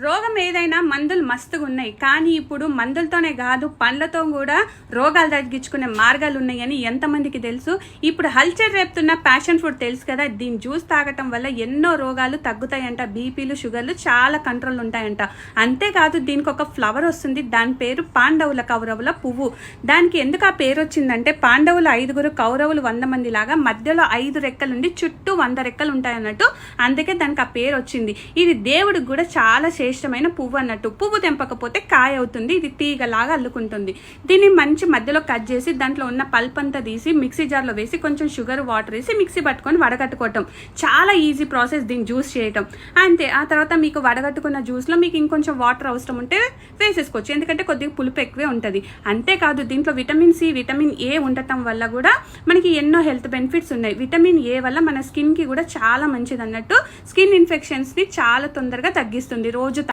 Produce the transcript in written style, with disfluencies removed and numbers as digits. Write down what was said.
రోగం ఏదైనా మందులు మస్తుగా ఉన్నాయి, కానీ ఇప్పుడు మందులతోనే కాదు పండ్లతో కూడా రోగాలు తగ్గించుకునే మార్గాలు ఉన్నాయని ఎంతమందికి తెలుసు? ఇప్పుడు హల్చర్ రేపుతున్న ప్యాషన్ ఫ్రూట్ తెలుసు కదా, దీని జ్యూస్ తాగటం వల్ల ఎన్నో రోగాలు తగ్గుతాయంట. బీపీలు, షుగర్లు చాలా కంట్రోల్ ఉంటాయంట. అంతేకాదు దీనికి ఒక ఫ్లవర్ వస్తుంది, దాని పేరు పాండవుల కౌరవుల పువ్వు. దానికి ఎందుకు ఆ పేరు వచ్చిందంటే, పాండవులు 5 కౌరవులు 100 మంది లాగా మధ్యలో 5 రెక్కలుండి చుట్టూ 100 రెక్కలు ఉంటాయి అన్నట్టు, అందుకే దానికి ఆ పేరు వచ్చింది. ఇది దేవుడికి కూడా చాలా శ్రేష్టమైన పువ్వు అన్నట్టు. పువ్వు తెంపకపోతే కాయ అవుతుంది, ఇది తీగలాగా అల్లుకుంటుంది. దీన్ని మంచి మధ్యలో కట్ చేసి దాంట్లో ఉన్న పల్ప్ అంతా తీసి మిక్సీ జార్లో వేసి కొంచెం షుగర్, వాటర్ వేసి మిక్సీ పట్టుకొని వడగట్టుకోవటం. చాలా ఈజీ ప్రాసెస్ దీన్ని జ్యూస్ చేయటం. అంతే. ఆ తర్వాత మీకు వడగట్టుకున్న జ్యూస్లో మీకు ఇంకొంచెం వాటర్ అవసరం ఉంటే వేసేసుకోవచ్చు, ఎందుకంటే కొద్దిగా పులుపు ఎక్కువే ఉంటుంది. అంతేకాదు దీంట్లో విటమిన్ సి, విటమిన్ ఏ ఉండటం వల్ల కూడా మనకి ఎన్నో హెల్త్ బెనిఫిట్స్ ఉన్నాయి. విటమిన్ ఏ వల్ల మన స్కిన్కి కూడా చాలా మంచిది అన్నట్టు. స్కిన్ ఇన్ఫెక్షన్స్ని చాలా తొందరగా తగ్గిస్తుంది. రోజు